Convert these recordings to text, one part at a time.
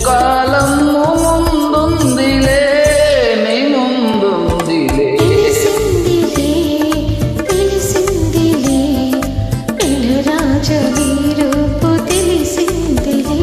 కాలము ముందుందిలే, నీ ముందుందిలే. తెలిసిందిలే నెలరాజ నీ రూపు తెలిసిందిలే.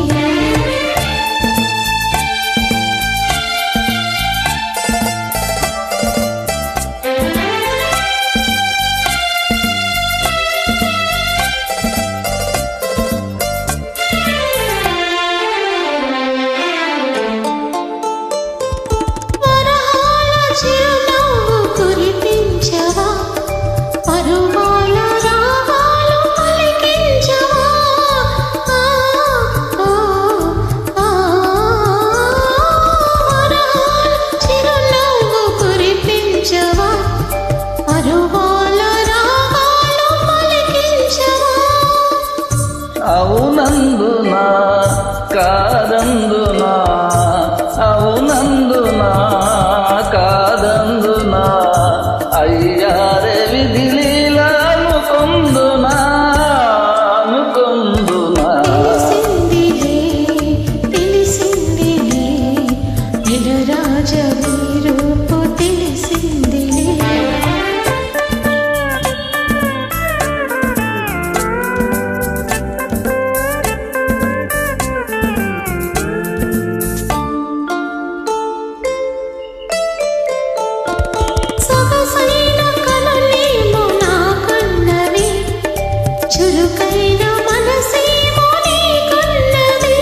అవునందునా కాదందునా, అవునందునా కాదందునా, అయ్యారే విధి లీలా అనుకొందునా, అనుకొందునా. తెలిసిందిలే నెలరాజ నీ రూపు తెలిసిందిలే. చురుకైన మనసేమో నీకున్నది,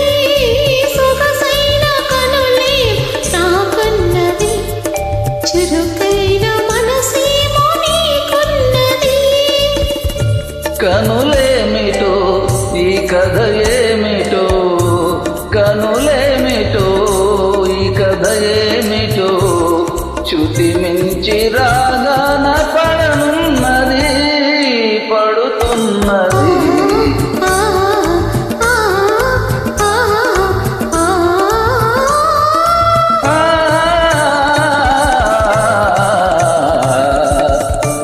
సొగసైన కనులేమో నాకున్నది. చురుకైన మనసేమో నీకున్నది. కనులేమిటో ఈ కథ ఏమిటో, కనులేమిటో ఈ కథ ఏమిటో, చ్యుతి మించి రాగాన పడనున్నది, పడుతున్నది.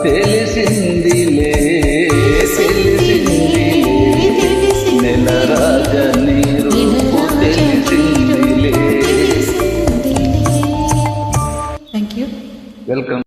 తెలిసిందిలే తెలిసిందిలే నెలరాజ నీ రూపు తెలిసిందిలే. Thank you. వెల్కమ్.